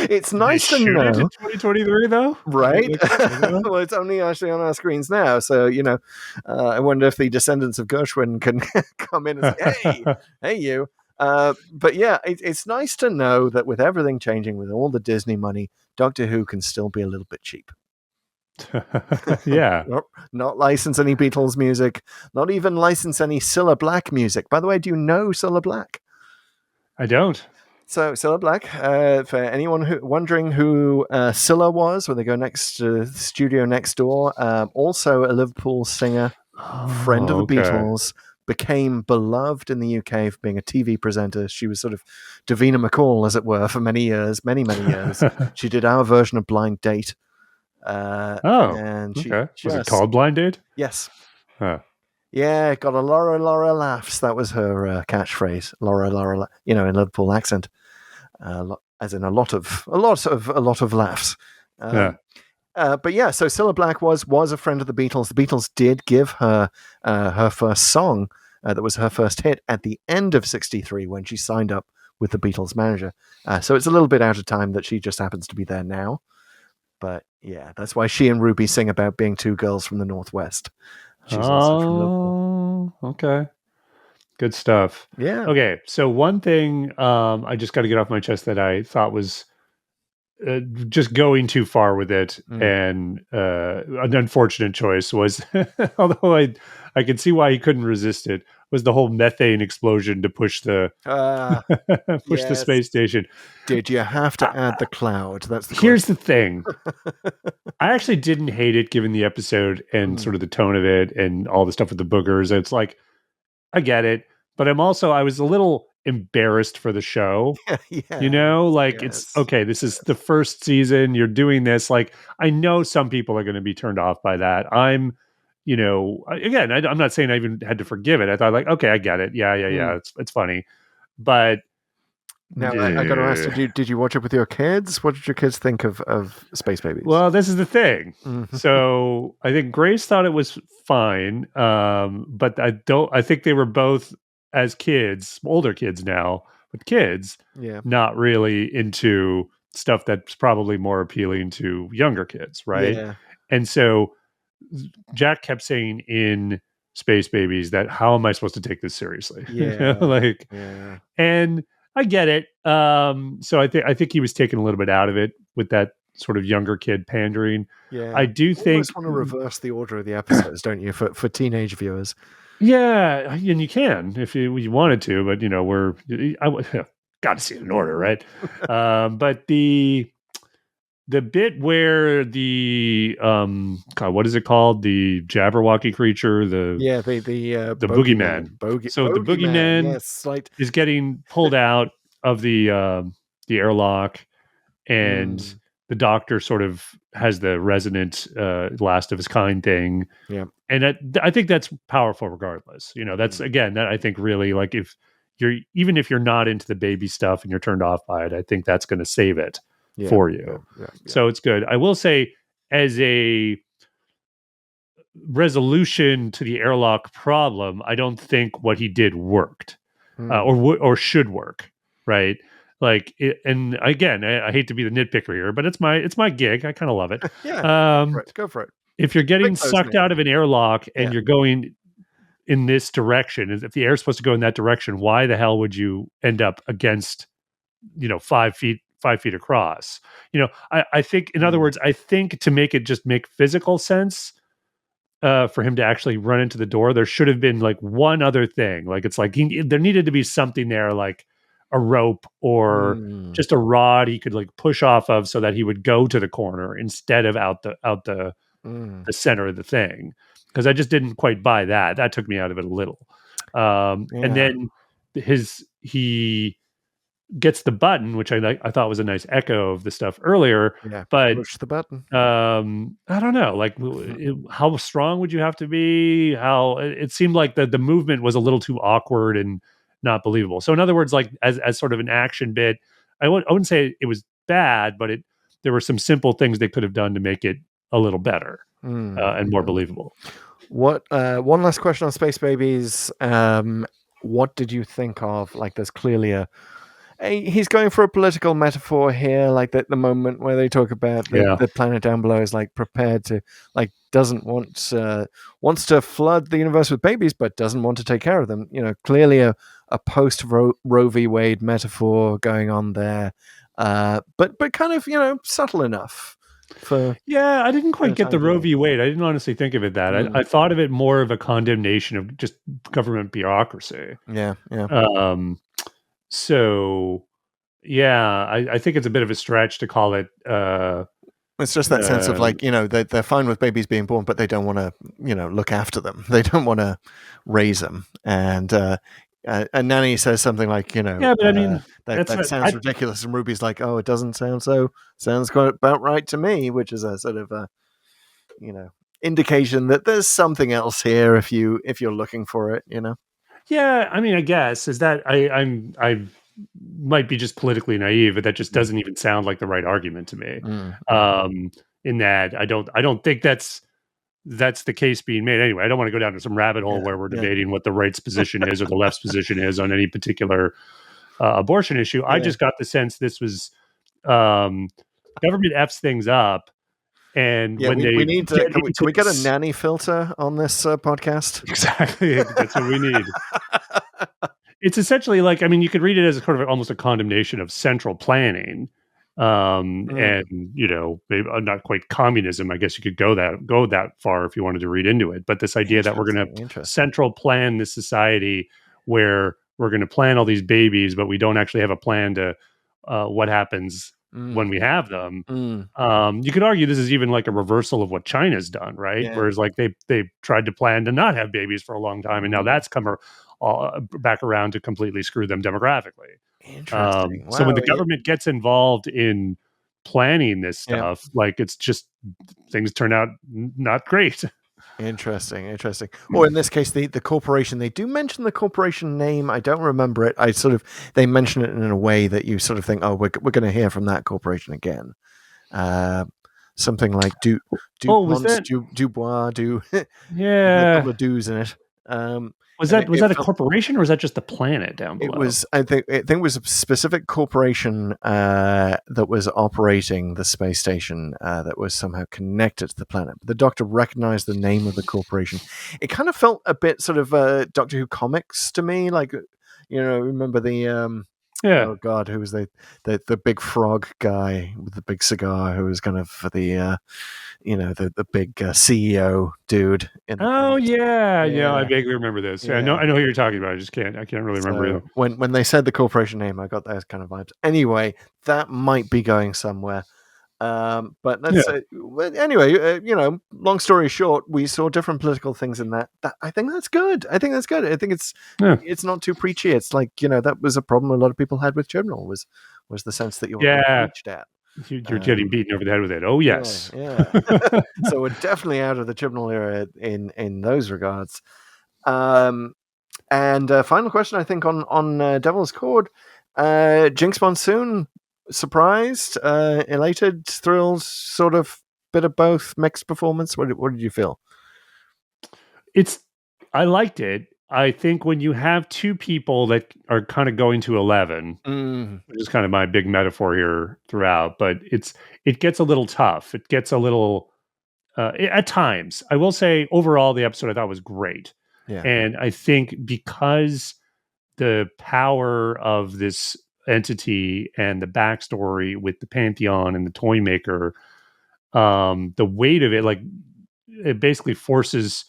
It's nice to know. It in 2023, though, right? Well, it's only actually on our screens now, so I wonder if the descendants of Gershwin can come in and say, "Hey, you." But yeah, it's nice to know that with everything changing, with all the Disney money, Doctor Who can still be a little bit cheap. Yeah. Not license any Beatles music, not even license any Cilla Black music. By the way, do you know Cilla Black? I don't. So Cilla Black, for anyone wondering who Cilla was when they go next to the studio next door, also a Liverpool singer, friend of the Beatles, became beloved in the UK for being a TV presenter. She was sort of Davina McCall, as it were, for many years. She did our version of Blind Date. And she okay. Was it just, called Blind Date? yes. Huh. Yeah, got a Laura laughs. That was her catchphrase. Laura, in Liverpool accent. As in a lot of laughs. Yeah. But yeah, so Cilla Black was a friend of the Beatles. The Beatles did give her her first song that was her first hit at the end of '63 when she signed up with the Beatles manager. So it's a little bit out of time that she just happens to be there now. But yeah, that's why she and Ruby sing about being two girls from the Northwest. She's also from Liverpool. Okay. Good stuff. Yeah. Okay, so one thing I just got to get off my chest that I thought was just going too far with it, and an unfortunate choice was, although I can see why he couldn't resist it, was the whole methane explosion to push the push the yes. space station. Did you have to add the cloud? That's the Here's the thing. I actually didn't hate it given the episode and sort of the tone of it and all the stuff with the boogers. It's like, I get it, but I was a little embarrassed for the show. Yeah. It's okay. This is the first season. You're doing this. Like, I know some people are going to be turned off by that. I'm not saying I even had to forgive it. I thought, like, okay, I get it. Yeah. It's funny, but now I got to ask: did you watch it with your kids? What did your kids think of Space Babies? Well, this is the thing. So I think Grace thought it was fine, but I think they were both, as kids, older kids now, but kids, not really into stuff that's probably more appealing to younger kids, right? Yeah. And so Jack kept saying in Space Babies that, how am I supposed to take this seriously? Yeah. And I get it. So I think he was taken a little bit out of it with that sort of younger kid pandering. Yeah. I do think want to reverse the order of the episodes, don't you, for teenage viewers? Yeah, and you can if you wanted to, but I got to see it in order, right? But the bit where the God, what is it called? The Jabberwocky creature, the boogeyman. The boogeyman is getting pulled out of the airlock, and the doctor sort of has the resonant last of his kind thing. Yeah, and I think that's powerful regardless. That's again, that I think really, like, if you're not into the baby stuff and you're turned off by it, I think that's going to save it for you. Yeah. So it's good. I will say, as a resolution to the airlock problem, I don't think what he did worked or should work, right? Like, and again, I hate to be the nitpicker here, but it's my gig. I kind of love it. Go for it. If you're getting sucked out of an airlock and you're going in this direction, if the air's supposed to go in that direction, why the hell would you end up against, 5 feet across? I think, in other words, I think to make it just make physical sense, for him to actually run into the door, there should have been like one other thing. Like, it's like there needed to be something there, like a rope or just a rod he could like push off of so that he would go to the corner instead of out the center of the thing. Because I just didn't quite buy that. That took me out of it a little. And then he gets the button, which I thought was a nice echo of the stuff earlier. Yeah, but push the button. I don't know, like, how strong would you have to be? How it seemed like the movement was a little too awkward and not believable. So in other words, like, as sort of an action bit, I wouldn't say it was bad, but there were some simple things they could have done to make it a little better and more believable. What? One last question on Space Babies. What did you think of? Like, there's clearly he's going for a political metaphor here, like the moment where they talk about the planet down below is like prepared to, like, doesn't wants to flood the universe with babies, but doesn't want to take care of them. Clearly a post Roe v. Wade metaphor going on there, but kind of subtle enough. I didn't quite get the Roe v. Wade. I didn't honestly think of it that. I thought of it more of a condemnation of just government bureaucracy. Yeah. So, Yeah, I think it's a bit of a stretch to call it. It's just that sense of like, they're fine with babies being born, but they don't want to, look after them. They don't want to raise them. And Nanny says something like, Yeah, but I mean, that sounds ridiculous. And Ruby's like, oh, it doesn't sound so. Sounds quite about right to me, which is a sort of a, indication that there's something else here if you're looking for it. Yeah, I mean, I guess is that I might be just politically naive, but that just doesn't even sound like the right argument to me. In that I don't think that's the case being made. Anyway, I don't want to go down to some rabbit hole where we're debating what the right's position is or the left's position is on any particular abortion issue. I just got the sense this was government F's things up. And when we need to, can we get a nanny filter on this podcast? Exactly, that's what we need. It's essentially like, I mean, you could read it as almost a condemnation of central planning, and maybe not quite communism. I guess you could go that far if you wanted to read into it. But this idea that we're going to central plan this society where we're going to plan all these babies, but we don't actually have a plan to what happens when we have them. You could argue this is even like a reversal of what China's done, right? Yeah. Whereas like they tried to plan to not have babies for a long time, and now that's come back around to completely screw them demographically. Interesting. Wow. So when the government gets involved in planning this stuff, like it's just things turn out not great. Interesting. Or in this case, the corporation, they do mention the corporation name. I don't remember it. They mention it in a way that you sort of think, oh, we're going to hear from that corporation again. Something like Dubois, yeah, a couple of do's in it. Was that a corporation or was that just the planet down below? It was. I think it was a specific corporation that was operating the space station that was somehow connected to the planet. But the Doctor recognized the name of the corporation. It kind of felt a bit sort of Doctor Who comics to me. Like, remember the oh God, who was the big frog guy with the big cigar who was kind of the big CEO dude. I vaguely remember this. Yeah, I know who you're talking about. I can't really remember either. When they said the corporation name, I got those kind of vibes. Anyway, that might be going somewhere. But let's anyway, long story short, we saw different political things in that. I think that's good. I think it's not too preachy. It's like, that was a problem a lot of people had with Chibnall was the sense that you were preached at. You're getting beaten over the head with it. Oh yes. Yeah. So we're definitely out of the Chibnall era in those regards. And final question, I think, on Devil's Chord. Jinx Monsoon, surprised, elated, thrilled, sort of bit of both, mixed performance. What did you feel? I liked it. I think when you have two people that are kind of going to 11, which is kind of my big metaphor here throughout, but it gets a little tough. It gets a little at times. I will say overall the episode I thought was great. Yeah. And I think because the power of this entity and the backstory with the Pantheon and the toy maker, the weight of it, like it basically forces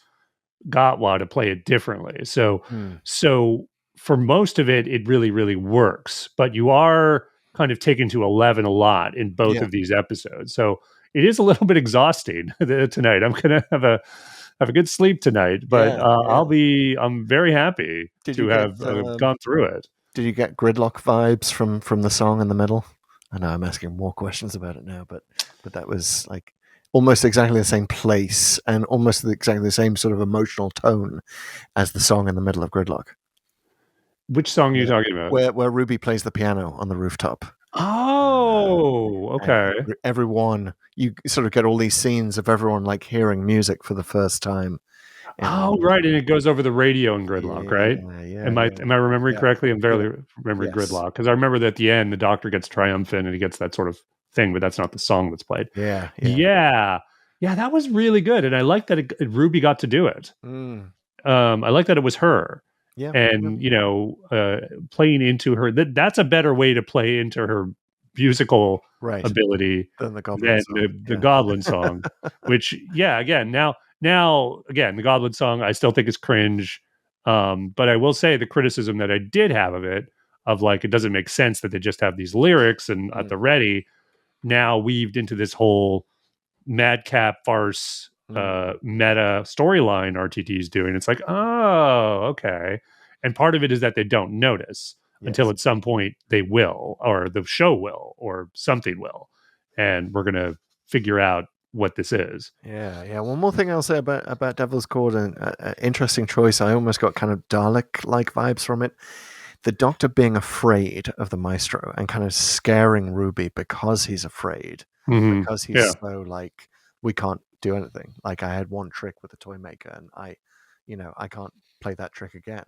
Gatwa to play it differently. So for most of it really, really works, but you are kind of taken to 11 a lot in both of these episodes. So it is a little bit exhausting tonight. I'm going to have a good sleep tonight, but I'm very happy to have gone through it. Did you get Gridlock vibes from the song in the middle? I know I'm asking more questions about it now, but that was like almost exactly the same place and almost exactly the same sort of emotional tone as the song in the middle of Gridlock. Which song are you talking about? Where Ruby plays the piano on the rooftop. Oh, okay. Everyone, you sort of get all these scenes of everyone like hearing music for the first time. Right, and it goes over the radio in Gridlock, right? Yeah. Am I remembering correctly? I'm barely remembering Gridlock because I remember that at the end the Doctor gets triumphant and he gets that sort of thing, but that's not the song that's played. Yeah. That was really good, and I like that Ruby got to do it. I like that it was her. Yeah, and playing into her. That's a better way to play into her musical ability than the Goblin song. The Goblin song, which again the Goblin song I still think is cringe. But I will say the criticism that I did have of it, of like, it doesn't make sense that they just have these lyrics and at the ready, now weaved into this whole madcap farce meta storyline RTD is doing. It's like, oh, okay. And part of it is that they don't notice until at some point they will, or the show will, or something will. And we're going to figure out what this is. Yeah. One more thing I'll say about Devil's Chord, and interesting choice. I almost got kind of Dalek-like vibes from it. The Doctor being afraid of the Maestro and kind of scaring Ruby because he's afraid, because he's so like, we can't do anything. Like, I had one trick with the toy maker, and I can't play that trick again.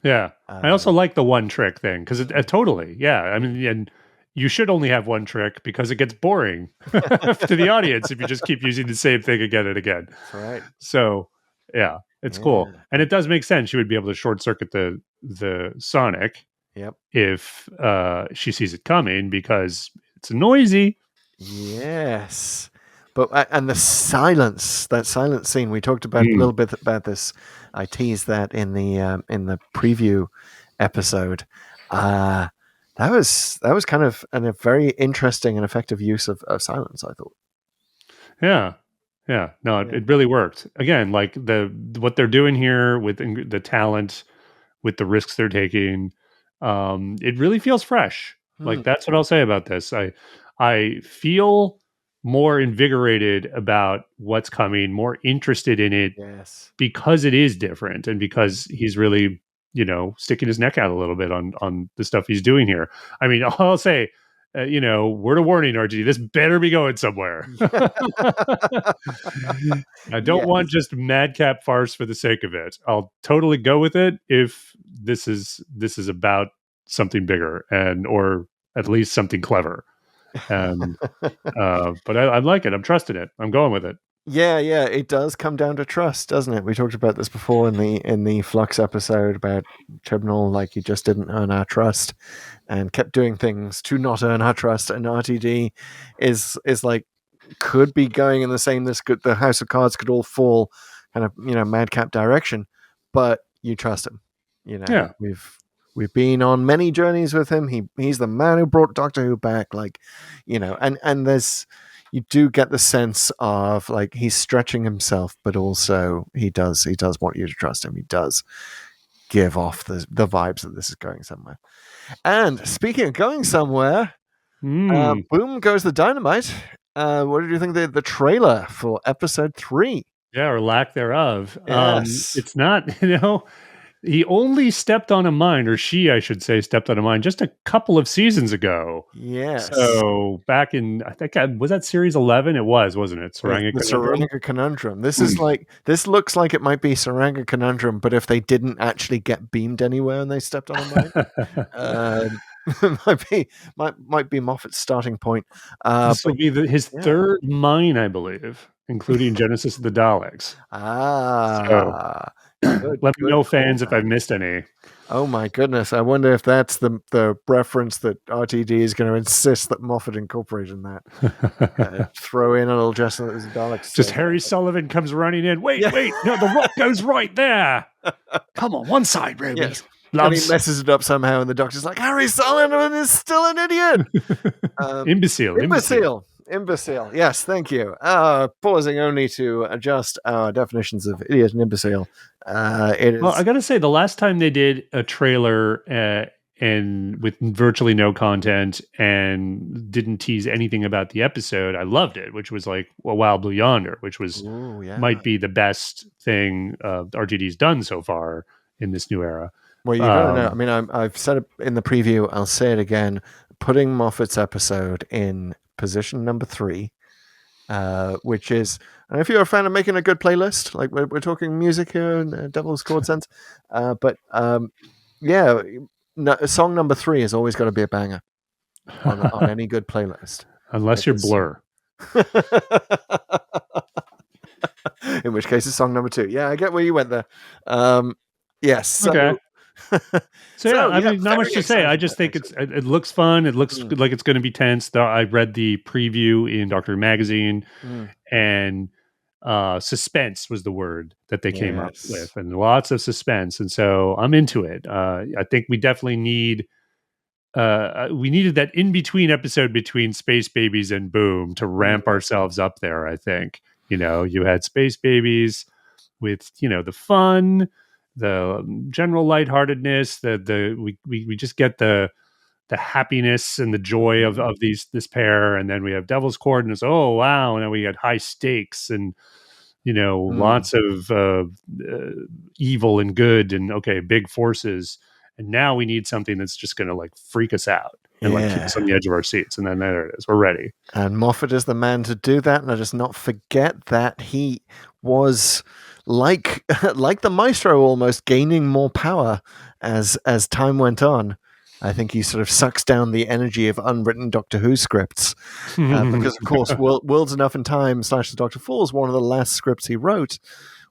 Yeah, I also like the one trick thing because totally, yeah. I mean, and you should only have one trick because it gets boring to the audience if you just keep using the same thing again and again. That's right. So, yeah, it's cool, and it does make sense. You would be able to short circuit the Sonic, if she sees it coming because it's noisy. Yes, but and the silence, that silent scene we talked about a little bit about this. I teased that in the preview episode. That was kind of a very interesting and effective use of silence, I thought. Yeah. No, it really worked. Again, like what they're doing here with the talent, with the risks they're taking, it really feels fresh. Like, that's what I'll say about this. I feel more invigorated about what's coming, more interested in it, because it is different and because he's really, sticking his neck out a little bit on the stuff he's doing here. I mean, I'll say, word of warning, RG, this better be going somewhere. I don't want just madcap farce for the sake of it. I'll totally go with it if this is about something bigger or at least something clever. And but I like it. I'm trusting it. I'm going with it. Yeah, it does come down to trust, doesn't it? We talked about this before in the Flux episode about Tribunal, like, he just didn't earn our trust and kept doing things to not earn our trust, and RTD is like, could be going in the same, the House of Cards could all fall kind of, madcap direction, but you trust him. We've been on many journeys with him. He's the man who brought Doctor Who back, like, and there's, you do get the sense of like he's stretching himself, but also he does want you to trust him. He does give off the vibes that this is going somewhere. And speaking of going somewhere, boom goes the dynamite. What did you think of the trailer for episode 3? Yeah, or lack thereof. Yes. It's not, he only stepped on a mine, or she, I should say, stepped on a mine just a couple of seasons ago. Yes. So back in, I think, was that series 11? It was, wasn't it? Saranga Conundrum. This is like, this looks like it might be Saranga Conundrum, but if they didn't actually get beamed anywhere and they stepped on a mine. might be Moffat's starting point. This will be his third mine, I believe, including Genesis of the Daleks. Let me know, fans, if I've missed any. Oh my goodness! I wonder if that's the reference that RTD is going to insist that Moffat incorporate in that. Throw in a little Genesis of the Daleks. Just Harry Sullivan comes running in. Wait, no, the rock goes right there. Come on, one side, Ruby. Yes. And he messes it up somehow, and the Doctor's like, Harry Sullivan is still an idiot. Imbecile. Yes, thank you. Pausing only to adjust our definitions of idiot and imbecile. Well, I got to say, the last time they did a trailer and with virtually no content and didn't tease anything about the episode, I loved it, which was like A Wild Blue Yonder, which was might be the best thing RTD's done so far in this new era. Well, you gotta know. I mean, I've said it in the preview. I'll say it again. Putting Moffat's episode in position number 3, which is, and if you're a fan of making a good playlist, like we're talking music here in Devil's Chord sense, but song number 3 has always got to be a banger on any good playlist, unless you're Blur. In which case, it's song number 2. Yeah, I get where you went there. Yes. Okay. I mean, not much to say. I just think it looks fun. It looks like it's going to be tense. I read the preview in Doctor Who Magazine, and suspense was the word that they came up with, and lots of suspense. And so I'm into it. I think we definitely need we needed that in between episode between Space Babies and Boom to ramp ourselves up there. I think, you had Space Babies with, the fun, the general lightheartedness, we just get the happiness and the joy of this pair. And then we have Devil's Chord and it's, oh, wow. And then we had high stakes and, lots of evil and good and big forces. And now we need something that's just going to like freak us out and like keep us on the edge of our seats. And then there it is. We're ready. And Moffat is the man to do that. And let us not forget that he was like the maestro, almost gaining more power as time went on. I think he sort of sucks down the energy of unwritten Doctor Who scripts because, of course, Worlds Enough in Time / The Doctor Falls, one of the last scripts he wrote,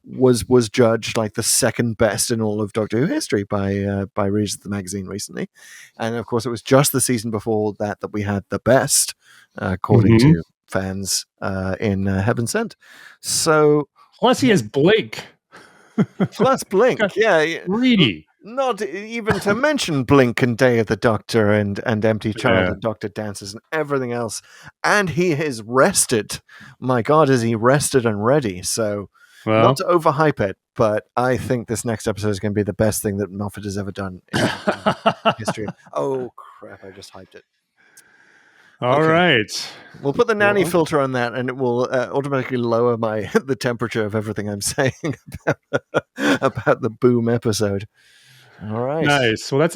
was judged like the second best in all of Doctor Who history by readers of the magazine recently. And, of course, it was just the season before that we had the best, according to fans in Heaven Sent. So, plus he has Blink. Yeah. Greedy. Not even to mention Blink and Day of the Doctor and Empty Child and Doctor Dances and everything else. And he is rested. My God, is he rested and ready? So, not to overhype it, but I think this next episode is going to be the best thing that Moffat has ever done in history. Oh, crap, I just hyped it. All right. We'll put the nanny filter on that, and it will automatically lower the temperature of everything I'm saying about the Boom episode. All right. Nice. Well, that's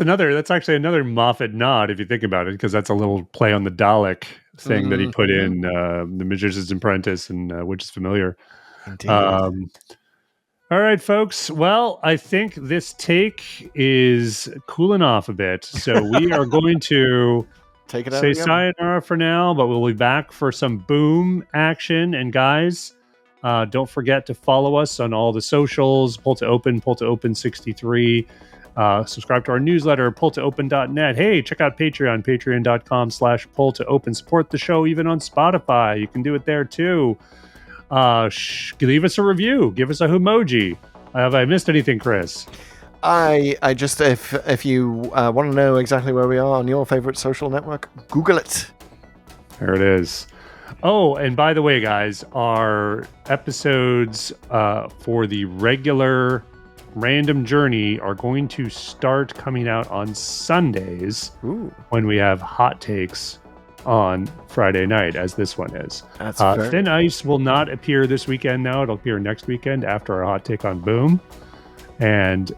actually another Moffat nod if you think about it, because that's a little play on the Dalek thing that he put in The Magician's Apprentice and Which is Familiar. Indeed. All right, folks. Well, I think this take is cooling off a bit, so we are going to take it out. Say sayonara for now, but we'll be back for some Boom action. And guys, don't forget to follow us on all the socials. Pull to Open 63. Subscribe to our newsletter, pulltoopen.net. Hey, check out Patreon, patreon.com/pulltoopen. Support the show even on Spotify. You can do it there too. Leave us a review. Give us a Whomoji. Have I missed anything, Chris? I just, if you want to know exactly where we are on your favorite social network, Google it. There it is. Oh, and by the way, guys, our episodes for the regular Random Journey are going to start coming out on Sundays when we have hot takes on Friday night, as this one is. That's Thin Ice will not appear this weekend now. It'll appear next weekend after our hot take on Boom. And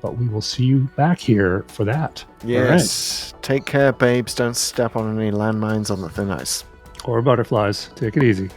but we will see you back here for that. Yes. Right. Take care, babes. Don't step on any landmines on the thin ice. Or butterflies. Take it easy.